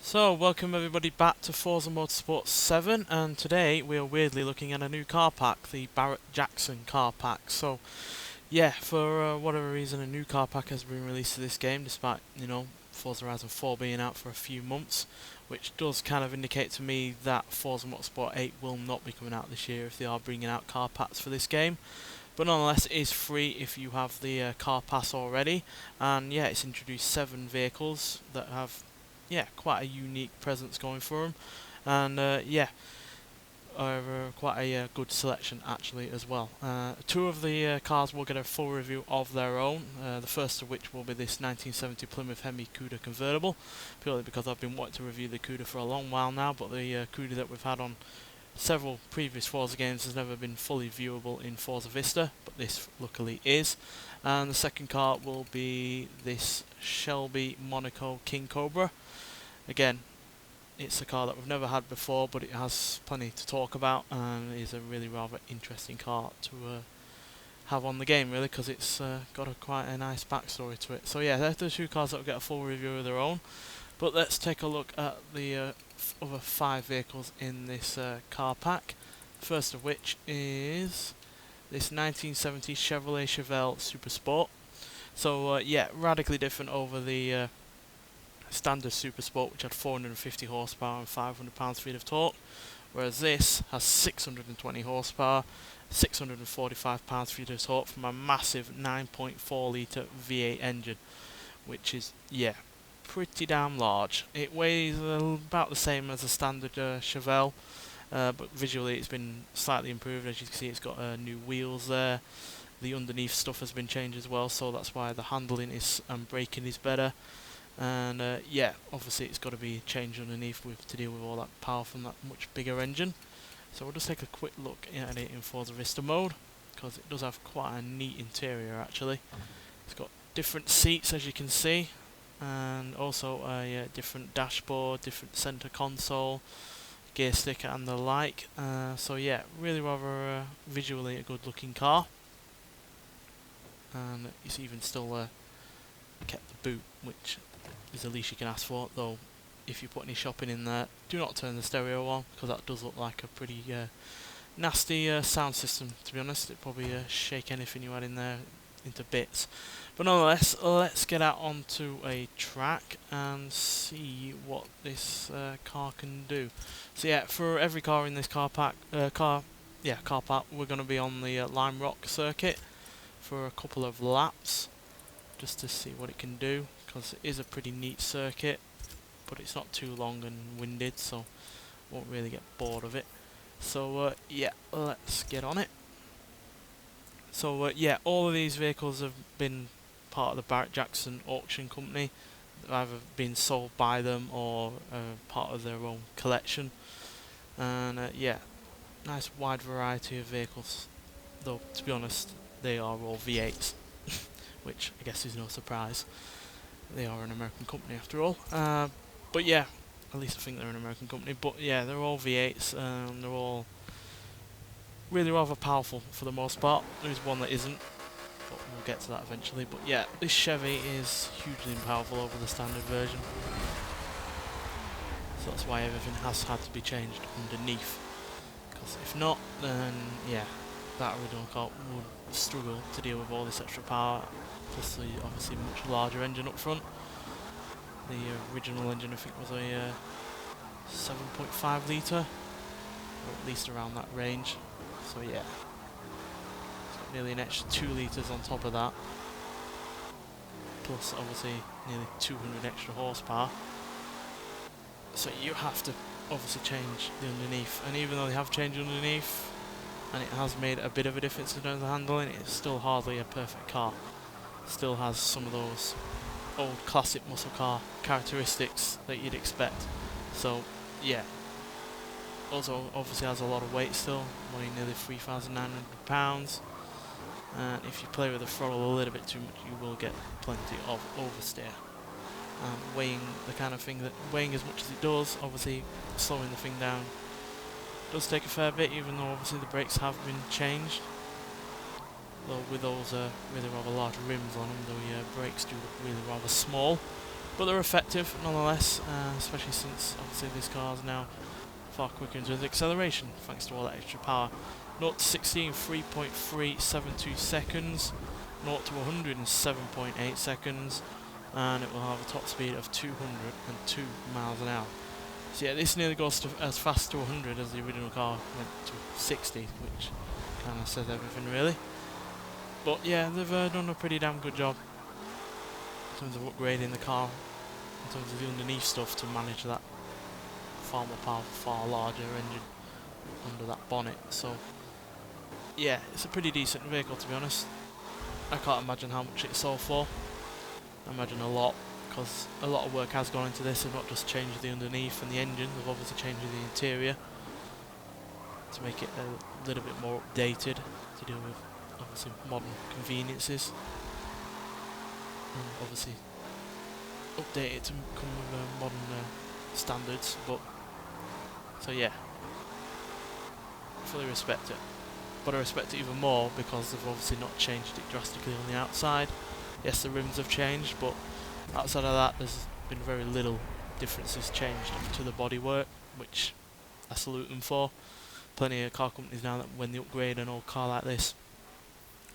So, welcome everybody back to Forza Motorsport 7, and today we are weirdly looking at a new car pack, the Barrett-Jackson car pack. So, yeah, for whatever reason a new car pack has been released to this game, despite, Forza Horizon 4 being out for a few months, which does kind of indicate to me that Forza Motorsport 8 will not be coming out this year if they are bringing out car packs for this game. But nonetheless, it is free if you have the car pass already, and yeah, it's introduced 7 vehicles that have quite a unique presence going for them, and quite a good selection actually as well. 2 of the cars will get a full review of their own, the first of which will be this 1970 Plymouth Hemi Cuda Convertible, purely because I've been wanting to review the Cuda for a long while now, but the Cuda that we've had on several previous Forza games has never been fully viewable in Forza Vista, but this luckily is. And the second car will be this Shelby Monaco King Cobra. Again, it's a car that we've never had before, but it has plenty to talk about, and is a really rather interesting car to have on the game, really, because it's got quite a nice backstory to it. So yeah, they're the 2 cars that will get a full review of their own. But let's take a look at the other 5 vehicles in this car pack. First of which is this 1970 Chevelle Super Sport. So yeah, radically different over the standard Super Sport, which had 450 horsepower and 500 pounds-feet of torque, whereas this has 620 horsepower, 645 pounds-feet of torque from a massive 9.4 litre V8 engine, which is, yeah, pretty damn large. It weighs about the same as a standard Chevelle, but visually it's been slightly improved. As you can see, it's got new wheels there. The underneath stuff has been changed as well, so that's why the handling is and braking is better. And yeah, obviously it's got to be changed underneath to deal with all that power from that much bigger engine. So we'll just take a quick look at it in Forza Vista mode, because it does have quite a neat interior actually. It's got different seats, as you can see, and also a different dashboard, different center console, gear sticker and the like. So yeah, really rather visually a good looking car, and it's even still kept the boot, which is the least you can ask for. Though if you put any shopping in there, do not turn the stereo on, because that does look like a pretty nasty sound system, to be honest. It'd probably shake anything you had in there into bits. But nonetheless, let's get out onto a track and see what this car can do. So yeah, for every car in this car pack, we're going to be on the Lime Rock circuit for a couple of laps, just to see what it can do, because it is a pretty neat circuit, but it's not too long and winded, so won't really get bored of it. So yeah, let's get on it. So yeah, all of these vehicles have been part of the Barrett-Jackson auction company. They've either been sold by them or part of their own collection. And yeah, nice wide variety of vehicles, though to be honest they are all V8s, which I guess is no surprise. They are an American company after all. But yeah, at least I think they're an American company. But yeah, they're all V8s, and they're all really rather powerful for the most part. There is one that isn't, but we'll get to that eventually. But yeah, this Chevy is hugely powerful over the standard version, so that's why everything has had to be changed underneath, because if not, then yeah, that original car would struggle to deal with all this extra power, plus the obviously much larger engine up front. The original engine, I think, was a 7.5 litre, or at least around that range. So yeah, it's got nearly an extra 2 litres on top of that, plus obviously nearly 200 extra horsepower. So you have to obviously change the underneath, and even though they have changed underneath, and it has made a bit of a difference in terms of handling, it's still hardly a perfect car. Still has some of those old classic muscle car characteristics that you'd expect. So yeah, also obviously has a lot of weight still, weighing nearly 3,900 pounds, and if you play with the throttle a little bit too much, you will get plenty of oversteer. Weighing the kind of thing that, weighing as much as it does, obviously slowing the thing down does take a fair bit, even though obviously the brakes have been changed. Though with those really rather large rims on them, the brakes do look really rather small. but they're effective nonetheless, especially since obviously this car is now far quicker in terms of acceleration thanks to all that extra power. 0 to 60 in 3.372 seconds, 0 to 100 in 7.8 seconds, and it will have a top speed of 202 miles an hour. So yeah, this nearly goes to as fast to 100 as the original car went to 60, which kind of says everything really. But yeah, they've done a pretty damn good job in terms of upgrading the car, in terms of the underneath stuff to manage that far more powerful, far larger engine under that bonnet. So yeah, it's a pretty decent vehicle to be honest. I can't imagine how much it sold for. I imagine a lot, because a lot of work has gone into this. They've not just changed the underneath and the engine, they've obviously changed the interior to make it a little bit more updated to deal with obviously modern conveniences, and obviously update it to come with modern standards. But so yeah, fully respect it, but I respect it even more because they've obviously not changed it drastically on the outside. Yes, the rims have changed, but outside of that there's been very little differences changed to the bodywork, which I salute them for. Plenty of car companies now that when they upgrade an old car like this,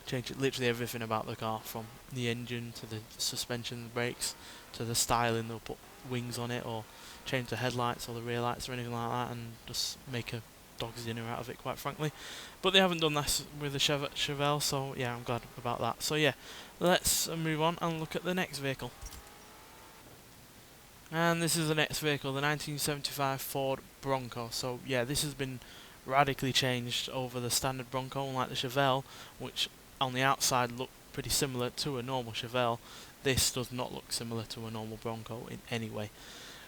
change literally everything about the car, from the engine to the suspension, the brakes, to the styling. They'll put wings on it or change the headlights or the rear lights or anything like that, and just make a dog's dinner out of it, quite frankly. But they haven't done that with the Chevelle, so yeah, I'm glad about that. So yeah, let's move on and look at the next vehicle. And this is the next vehicle, the 1975 Ford Bronco. So yeah, this has been radically changed over the standard Bronco, unlike the Chevelle, which on the outside looked pretty similar to a normal Chevelle. This does not look similar to a normal Bronco in any way,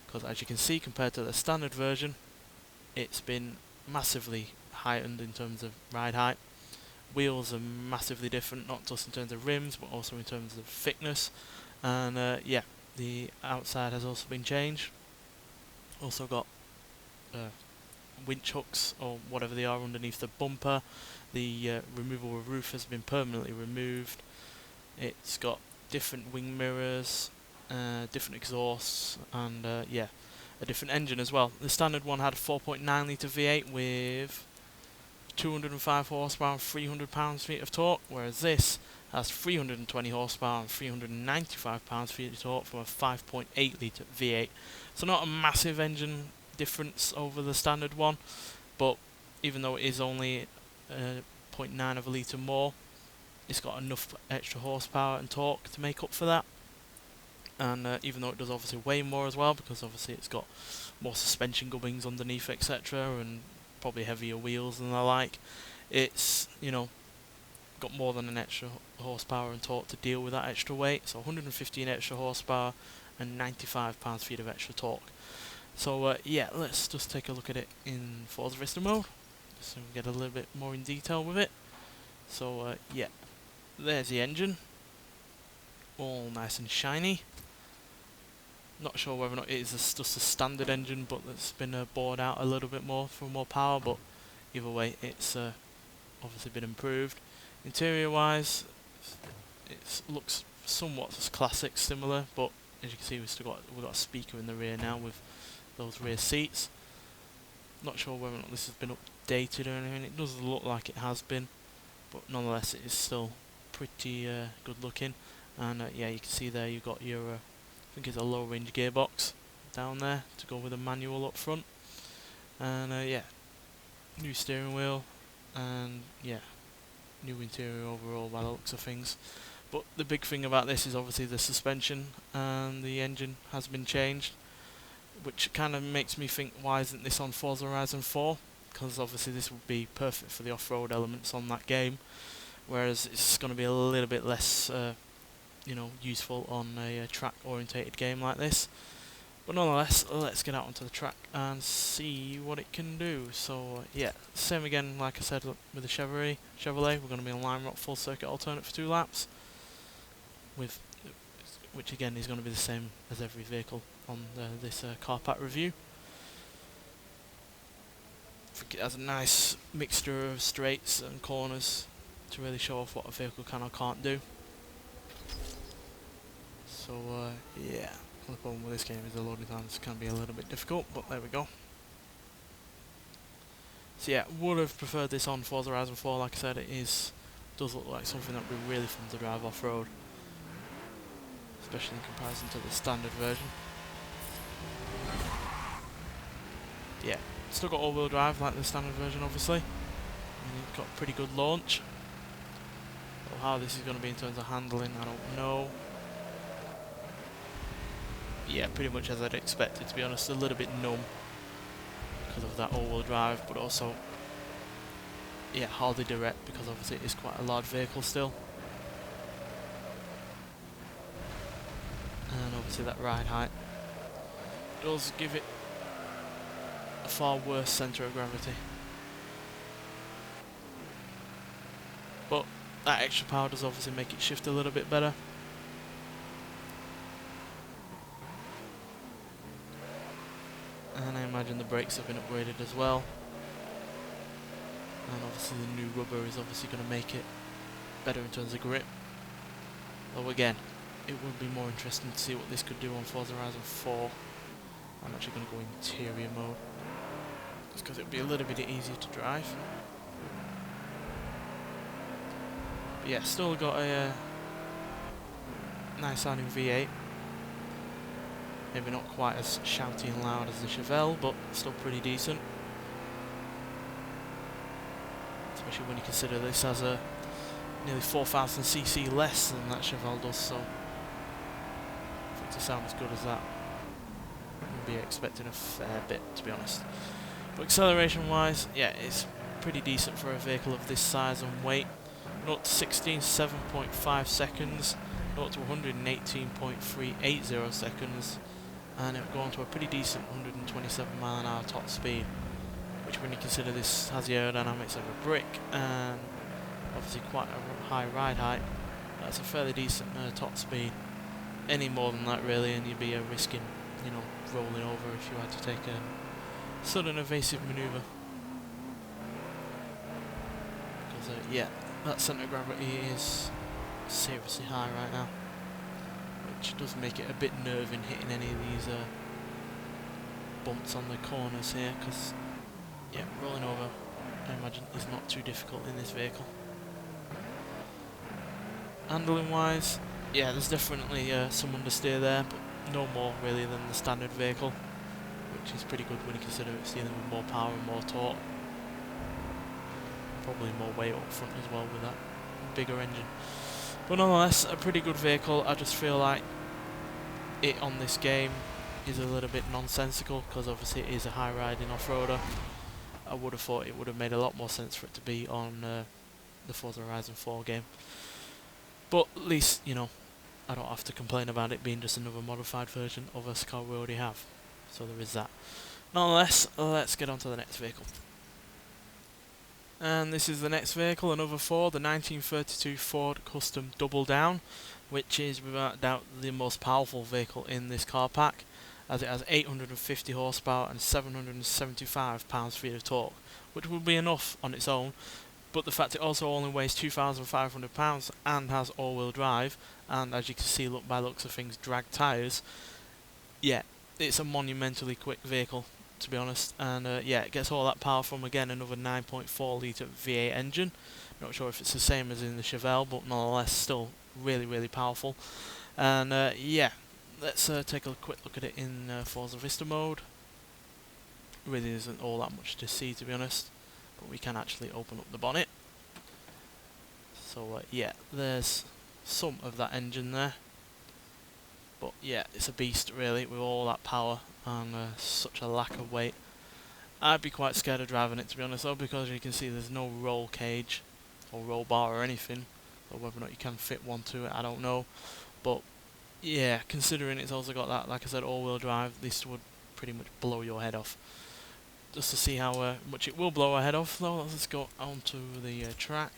because as you can see, compared to the standard version, it's been massively heightened in terms of ride height. Wheels are massively different, not just in terms of rims but also in terms of thickness, and yeah, the outside has also been changed. Also got winch hooks or whatever they are underneath the bumper. The removable roof has been permanently removed. It's got different wing mirrors, different exhausts, and yeah, a different engine as well. The standard one had a 4.9 litre V8 with 205 horsepower and 300 pounds-feet of torque, whereas this has 320 horsepower and 395 pounds-feet of torque from a 5.8 litre V8. So not a massive engine difference over the standard one, but even though it is only 0.9 of a litre more, it's got enough extra horsepower and torque to make up for that. And even though it does obviously weigh more as well, because obviously it's got more suspension gubbins underneath, etc., and probably heavier wheels and the like, it's, you know, got more than an extra horsepower and torque to deal with that extra weight. So 115 extra horsepower and 95 pounds-feet of extra torque. So yeah, let's just take a look at it in Forza Vista mode, so we can get a little bit more in detail with it. So yeah, there's the engine, all nice and shiny. Not sure whether or not it is just a standard engine, but it's been bored out a little bit more for more power, but either way, it's obviously been improved. Interior wise, it looks somewhat classic, similar, but as you can see, we've got a speaker in the rear now with those rear seats. Not sure whether or not this has been updated or anything. It does look like it has been, but nonetheless, it is still pretty good looking. And yeah, you can see there you've got your I think it's a low range gearbox down there to go with a manual up front, and yeah, new steering wheel, and yeah, new interior overall by the looks of things. But the big thing about this is obviously the suspension, and the engine has been changed, which kind of makes me think, why isn't this on Forza Horizon 4? Because obviously this would be perfect for the off-road elements on that game, whereas it's going to be a little bit less you know, useful on a track-orientated game like this. But nonetheless, let's get out onto the track and see what it can do. So yeah, same again, like I said, with the Chevrolet. We're going to be on line rock full circuit alternate for 2 laps, with which again is going to be the same as every vehicle on this car pack review. I think it has a nice mixture of straights and corners to really show off what a vehicle can or can't do. So yeah, The problem with this game is the loading times can be a little bit difficult, but there we go. So yeah, would have preferred this on Forza Horizon 4. Like I said, does look like something that would be really fun to drive off-road, especially in comparison to the standard version. Yeah, still got all-wheel drive like the standard version, obviously, and it's got a pretty good launch. But how this is going to be in terms of handling, I don't know. Yeah, pretty much as I'd expected, to be honest. A little bit numb because of that all-wheel drive, but also, yeah, hardly direct because obviously it is quite a large vehicle still. And obviously that ride height does give it a far worse centre of gravity. But that extra power does obviously make it shift a little bit better. And I imagine the brakes have been upgraded as well. And obviously the new rubber is obviously going to make it better in terms of grip. Though again, it would be more interesting to see what this could do on Forza Horizon 4. I'm actually going to go interior mode, just because it would be a little bit easier to drive. But yeah, still got a nice sounding V8. Maybe not quite as shouty and loud as the Chevelle, but still pretty decent. Especially when you consider this as a nearly 4,000cc less than that Chevelle does, so for it to sound as good as that, I'd be expecting a fair bit, to be honest. But acceleration wise, yeah, it's pretty decent for a vehicle of this size and weight. 0 to 16, 7.5 seconds, 0 to 118.380 seconds, and it will go on to a pretty decent 127 mph top speed, which when you consider this has the aerodynamics of a brick and obviously quite a high ride height, that's a fairly decent top speed. Any more than that really and you'd be risking, you know, rolling over if you had to take a sudden evasive manoeuvre. Because yeah, that centre of gravity is seriously high right now, which does make it a bit nerving hitting any of these bumps on the corners here, because yeah, rolling over I imagine is not too difficult in this vehicle. Handling wise, yeah, there's definitely some understeer there, but no more really than the standard vehicle, which is pretty good when you consider it's dealing with more power and more torque. Probably more weight up front as well with that bigger engine. But nonetheless, a pretty good vehicle. I just feel like it on this game is a little bit nonsensical, because obviously it is a high riding off-roader. I would have thought it would have made a lot more sense for it to be on the Forza Horizon 4 game. But at least, you know, I don't have to complain about it being just another modified version of a car we already have. So there is that. Nonetheless, let's get on to the next vehicle. And this is the next vehicle, another Ford, the 1932 Ford Custom Double Down, which is without doubt the most powerful vehicle in this car pack, as it has 850 horsepower and 775 pounds-feet of torque, which would be enough on its own, but the fact it also only weighs 2,500 pounds and has all-wheel drive, and as you can see, look by looks of things, drag tyres, yeah, it's a monumentally quick vehicle, to be honest. And yeah, it gets all that power from, again, another 9.4 litre V8 engine. Not sure if it's the same as in the Chevelle, but nonetheless still really, really powerful. And yeah, let's take a quick look at it in Forza Vista mode. Really isn't all that much to see, to be honest, but we can actually open up the bonnet. So yeah, there's some of that engine there. But yeah, it's a beast really, with all that power and such a lack of weight. I'd be quite scared of driving it, to be honest though, because you can see there's no roll cage or roll bar or anything. Or whether or not you can fit one to it, I don't know. But yeah, considering it's also got that, like I said, all-wheel drive, this would pretty much blow your head off. Just to see how much it will blow our head off though, let's go onto the track.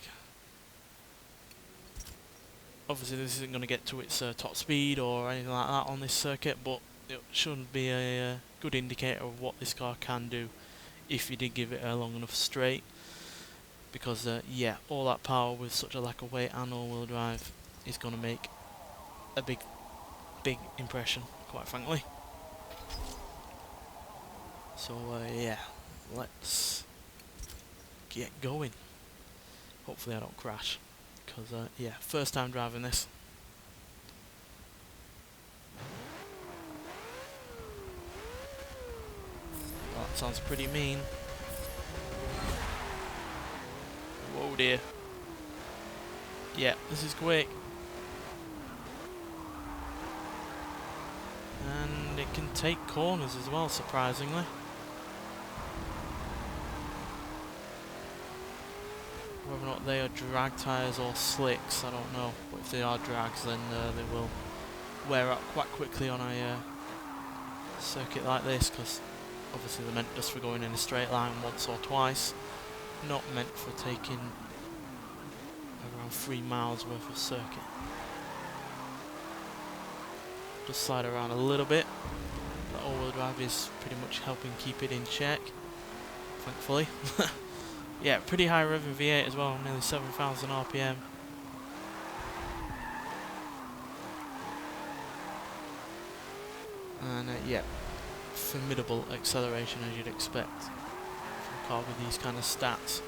Obviously this isn't going to get to its top speed or anything like that on this circuit, but it should be a good indicator of what this car can do if you did give it a long enough straight. Because yeah, all that power with such a lack of weight and all-wheel drive is going to make a big impression quite frankly. So yeah, let's get going. Hopefully I don't crash, because yeah, first time driving this. Oh, that sounds pretty mean. Whoa dear. Yeah, this is quick. And it can take corners as well, surprisingly. Whether or not they are drag tyres or slicks, I don't know. But if they are drags, then they will wear up quite quickly on a circuit like this, because obviously they're meant just for going in a straight line once or twice, not meant for taking around 3 miles worth of circuit. Just slide around a little bit. The all-wheel drive is pretty much helping keep it in check, thankfully. Yeah, pretty high revving V8 as well, nearly 7,000 RPM. And yeah, formidable acceleration as you'd expect from a car with these kind of stats.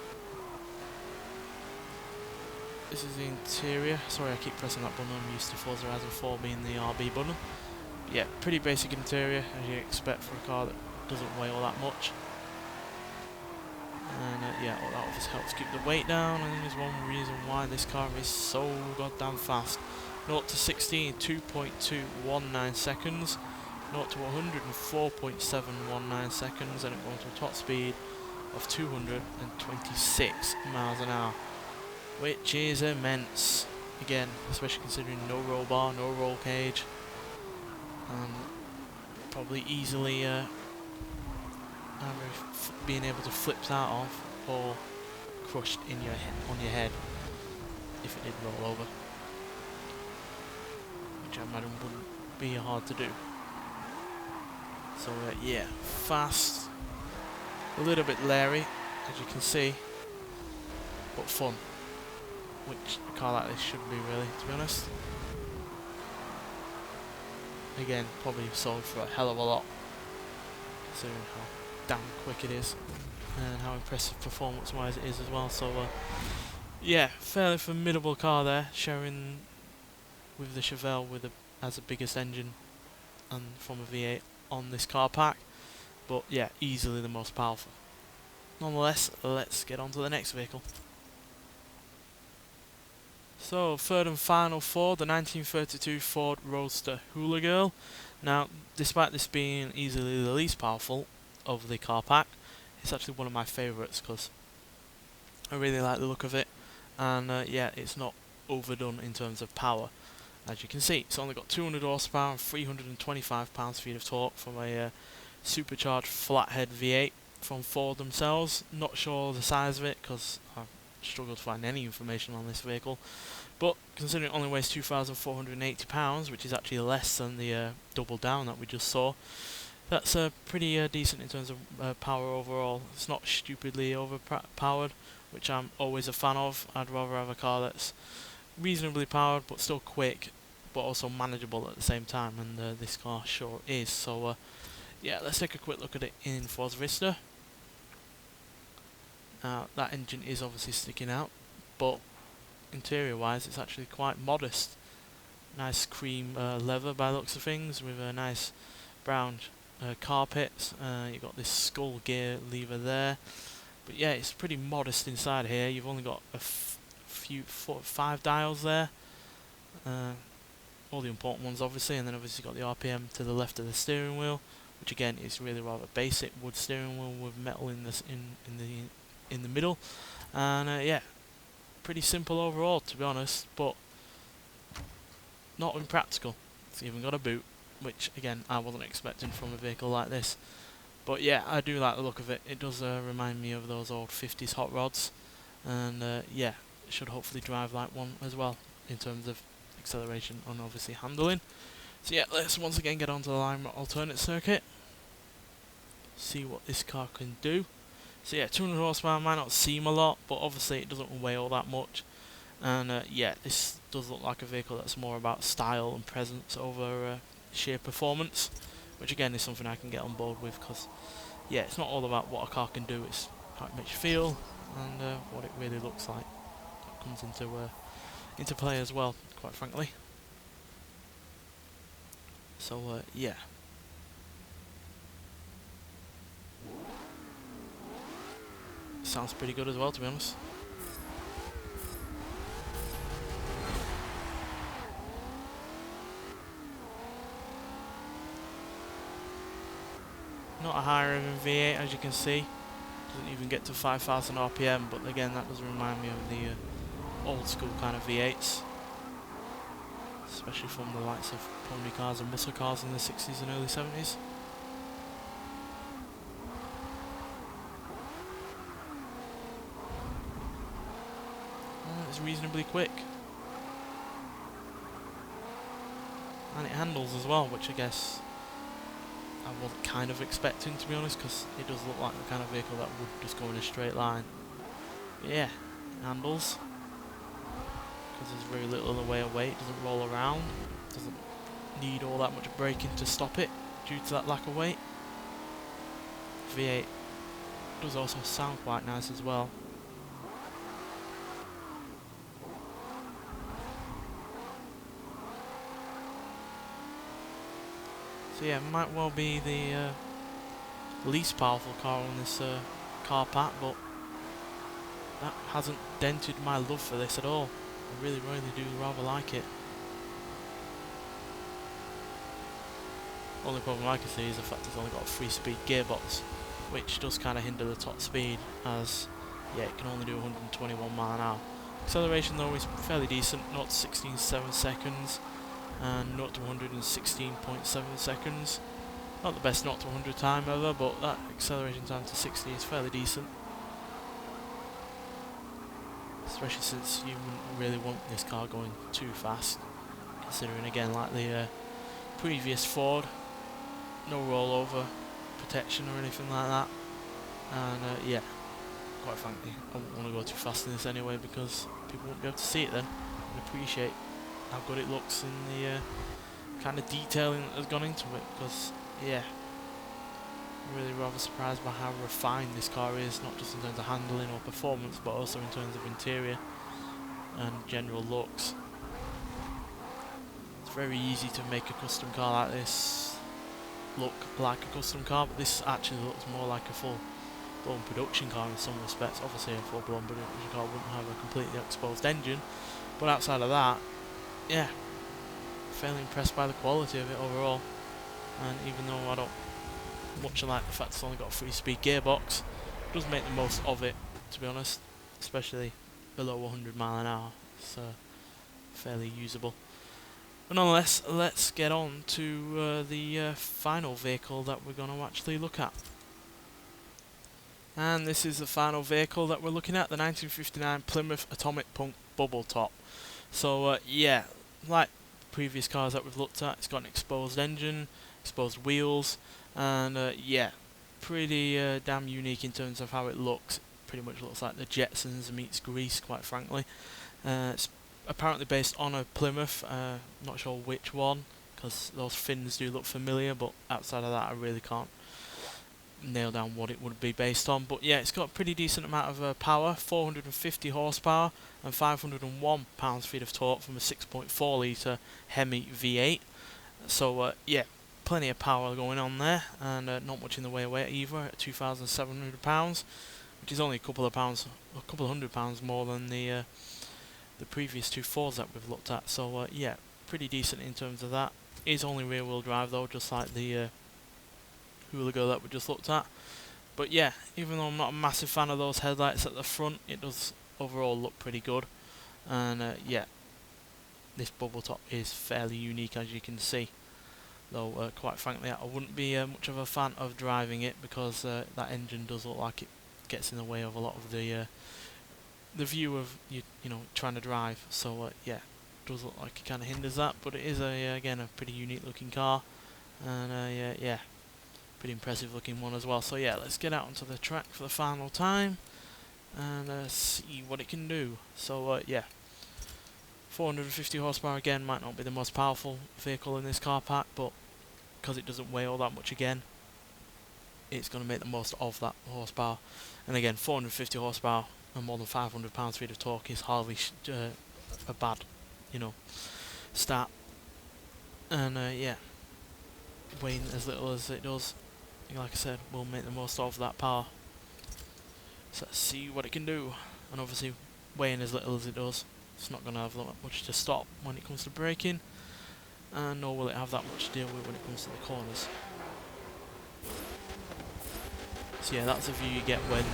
This is the interior. Sorry, I keep pressing that button. I'm used to Forza Horizon 4 being the RB button. Yeah, pretty basic interior as you'd expect for a car that doesn't weigh all that much. And yeah, well, that obviously helps keep the weight down, and there's one reason why this car is so goddamn fast. 0 to 60 in 2.219 seconds, 0 to 100 in 4.719 seconds, and it goes to a top speed of 226 miles an hour, which is immense. Again, especially considering no roll bar, no roll cage, and probably easily either being able to flip that off or crushed in your head, on your head, if it did roll over, which I imagine wouldn't be hard to do. So yeah, fast, a little bit leery, as you can see, but fun, which a car like this should be, really, to be honest. Again, probably sold for a hell of a lot, considering how damn quick it is and how impressive performance wise it is as well. So yeah, fairly formidable car there, sharing with the Chevelle as the biggest engine and from a V8 on this car pack, but yeah, easily the most powerful. Nonetheless, let's get on to the next vehicle. So, third and final Ford, the 1932 Ford Roadster Hula Girl. Now, despite this being easily the least powerful of the car pack, it's actually one of my favourites because I really like the look of it, and yeah, it's not overdone in terms of power. As you can see, it's only got 200 horsepower and 325 pounds-feet of torque from a supercharged flathead V8 from Ford themselves. Not sure the size of it because I've struggled to find any information on this vehicle, but considering it only weighs 2,480 pounds, which is actually less than the double down that we just saw, that's pretty decent in terms of power overall. It's not stupidly overpowered, which I'm always a fan of. I'd rather have a car that's reasonably powered but still quick, but also manageable at the same time, and this car sure is. So yeah, let's take a quick look at it in Forza Vista. That engine is obviously sticking out, but interior wise it's actually quite modest. Nice cream leather by the looks of things, with a nice brown carpet. You've got this skull gear lever there, but yeah, it's pretty modest inside here. You've only got a few 5 dials there, all the important ones obviously, and then obviously you've got the RPM to the left of the steering wheel, which again is really rather basic wood steering wheel with metal in the middle, and yeah, pretty simple overall, to be honest, but not impractical. It's even got a boot, which again I wasn't expecting from a vehicle like this. But yeah, I do like the look of it. It does remind me of those old 50s hot rods, and yeah, it should hopefully drive like one as well in terms of acceleration and obviously handling. So yeah, let's once again get onto the Lime alternate circuit, see what this car can do. So yeah, 200 horsepower might not seem a lot, but obviously it doesn't weigh all that much. And yeah, this does look like a vehicle that's more about style and presence over sheer performance, which again is something I can get on board with, because yeah, it's not all about what a car can do, it's how it makes you feel and what it really looks like. That comes into play as well, quite frankly. So yeah. Sounds pretty good as well, to be honest. Not a high revving V8, as you can see. Doesn't even get to 5,000 RPM, but again, that does remind me of the old school kind of V8s, especially from the likes of pony cars and muscle cars in the 60s and early 70s. It's reasonably quick, and it handles as well, which I guess I was kind of expecting, to be honest, because it does look like the kind of vehicle that would just go in a straight line. But yeah, it handles, because there's very little in the way of weight, it doesn't roll around, doesn't need all that much braking to stop it due to that lack of weight. V8 does also sound quite nice as well. So yeah, it might well be the least powerful car on this car pack, but that hasn't dented my love for this at all. I really do rather like it. Only problem I can see is the fact it's only got a 3-speed gearbox, which does kind of hinder the top speed, as yeah, it can only do 121 mile an hour. Acceleration though is fairly decent, 0 to 16 7 seconds. And 0 to 116.7 seconds. Not the best 0 to 100 time ever, but that acceleration time to 60 is fairly decent. Especially since you wouldn't really want this car going too fast, considering again, like the previous Ford, no rollover protection or anything like that. And yeah, quite frankly, I wouldn't want to go too fast in this anyway, because people won't be able to see it then and appreciate how good it looks in the kind of detailing that has gone into it, because yeah, I'm really rather surprised by how refined this car is, not just in terms of handling or performance, but also in terms of interior and general looks. It's very easy to make a custom car like this look like a custom car, but this actually looks more like a full-blown production car in some respects. Obviously a full-blown production car wouldn't have a completely exposed engine, but outside of that, yeah, fairly impressed by the quality of it overall. And even though I don't much like the fact it's only got a 3-speed gearbox, it does make the most of it, to be honest, especially below 100 mile an hour. It's fairly usable. But nonetheless, let's get on to the final vehicle that we're going to actually look at. And this is the final vehicle that we're looking at, the 1959 Plymouth Atomic Punk Bubbletop. So yeah, like previous cars that we've looked at, it's got an exposed engine, exposed wheels, and yeah, pretty damn unique in terms of how it looks. It pretty much looks like the Jetsons meets Grease, quite frankly. It's apparently based on a Plymouth, not sure which one, because those fins do look familiar, but outside of that I really can't nail down what it would be based on. But yeah, it's got a pretty decent amount of power, 450 horsepower and 501 pounds-feet of torque from a 6.4 litre Hemi V8. So yeah, plenty of power going on there, and not much in the way of weight either, at 2,700 pounds, which is only a couple of hundred pounds more than the previous two Fords that we've looked at. So yeah, pretty decent in terms of that. Is only rear-wheel drive though, just like the Hula that we just looked at. But yeah, even though I'm not a massive fan of those headlights at the front, it does overall look pretty good. And yeah, this Bubbletop is fairly unique, as you can see. Though quite frankly, I wouldn't be much of a fan of driving it, because that engine does look like it gets in the way of a lot of the view of you know, trying to drive. So yeah, it does look like it kind of hinders that. But it is again a pretty unique looking car, and yeah, pretty impressive looking one as well. So yeah, let's get out onto the track for the final time and see what it can do. So yeah, 450 horsepower again, might not be the most powerful vehicle in this car pack, but because it doesn't weigh all that much again, it's going to make the most of that horsepower. And again, 450 horsepower and more than 500 pounds-feet of torque is hardly a bad, you know, stat. And yeah, weighing as little as it does, like I said, we'll make the most of that power. So let's see what it can do. And obviously, weighing as little as it does, it's not going to have that much to stop when it comes to braking, and nor will it have that much to deal with when it comes to the corners. So yeah, that's the view you get when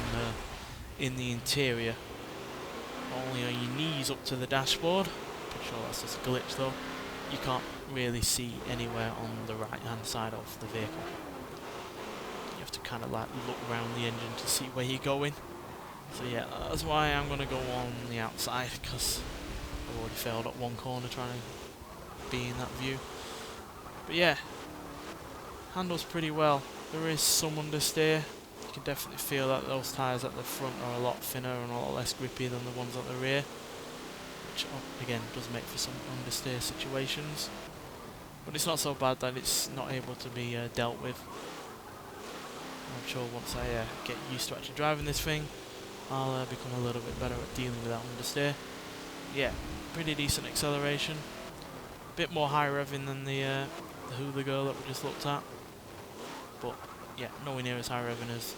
in the interior, only on your knees up to the dashboard. Pretty sure that's just a glitch though. You can't really see anywhere on the right hand side of the vehicle. You have to kind of like look around the engine to see where you're going. So yeah, that's why I'm going to go on the outside, because I've already failed at one corner trying to be in that view. But yeah, handles pretty well. There is some understeer. You can definitely feel that those tyres at the front are a lot thinner and a lot less grippy than the ones at the rear, which again does make for some understeer situations. But it's not so bad that it's not able to be dealt with. I'm sure once I get used to actually driving this thing, I'll become a little bit better at dealing with that understeer. Yeah, pretty decent acceleration. A bit more high revving than the Hula girl that we just looked at. But yeah, nowhere near as high revving as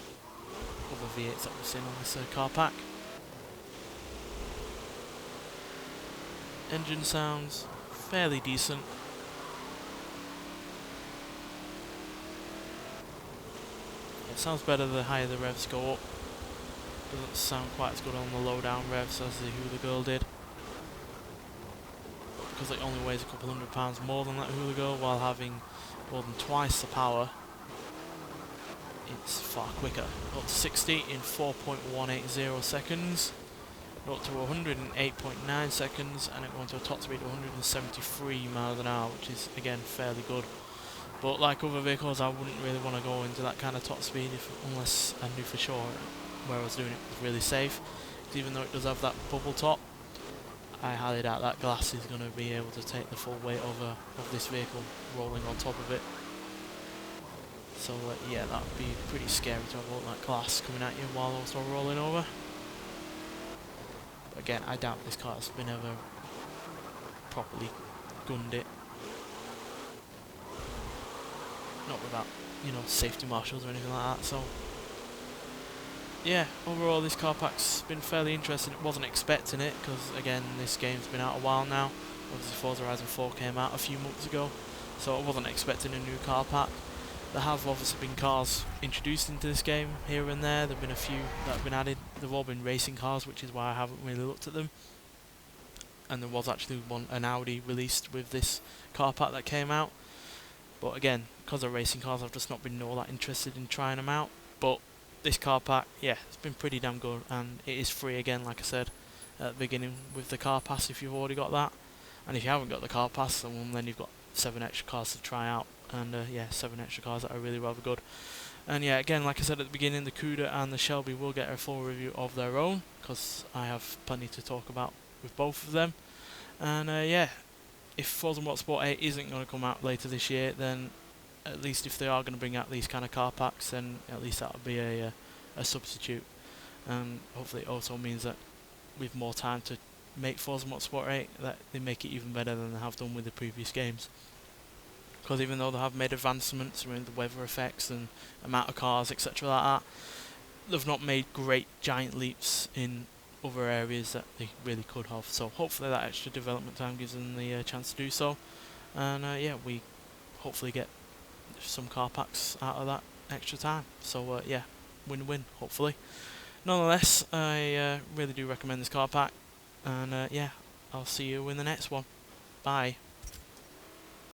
other V8s that we've seen on this car pack. Engine sounds fairly decent. It sounds better the higher the revs go up. Doesn't sound quite as good on the low down revs as the Hula girl did. But because it only weighs a couple £100 more than that Hula girl while having more than twice the power, it's far quicker. Up to 60 in 4.180 seconds, up to 108.9 seconds, and it went to a top speed of 173 miles an hour, which is again fairly good. But like other vehicles, I wouldn't really want to go into that kind of top speed unless I knew for sure where I was doing it was really safe. Because even though it does have that bubble top, I highly doubt that glass is going to be able to take the full weight of this vehicle rolling on top of it. So yeah, that would be pretty scary to have all that glass coming at you while also rolling over. But again, I doubt this car's been ever properly gunned it. Not without, you know, safety marshals or anything like that. So yeah, overall this car pack's been fairly interesting. I wasn't expecting it, because again, this game's been out a while now. Obviously Forza Horizon 4 came out a few months ago, so I wasn't expecting a new car pack. There have obviously been cars introduced into this game here and there. There have been a few that have been added. They've all been racing cars, which is why I haven't really looked at them. And there was actually an Audi released with this car pack that came out. But again, because of racing cars, I've just not been all that interested in trying them out. But this car pack, yeah, it's been pretty damn good, and it is free again, like I said at the beginning, with the car pass if you've already got that. And if you haven't got the car pass, then you've got 7 extra cars to try out. And yeah, 7 extra cars that are really rather good. And yeah, again, like I said at the beginning, the Cuda and the Shelby will get a full review of their own, because I have plenty to talk about with both of them. And yeah, if Forza Motorsport 8 isn't going to come out later this year, then at least if they are going to bring out these kind of car packs, then at least that'll be a substitute. And hopefully it also means that with more time to make Forza Motorsport 8, that they make it even better than they have done with the previous games. Because even though they have made advancements around the weather effects and amount of cars, etc. like that, they've not made great giant leaps in other areas that they really could have. So hopefully that extra development time gives them the chance to do so. And yeah, we hopefully get some car packs out of that extra time. So yeah, win-win, hopefully. Nonetheless, I really do recommend this car pack. And yeah, I'll see you in the next one. Bye.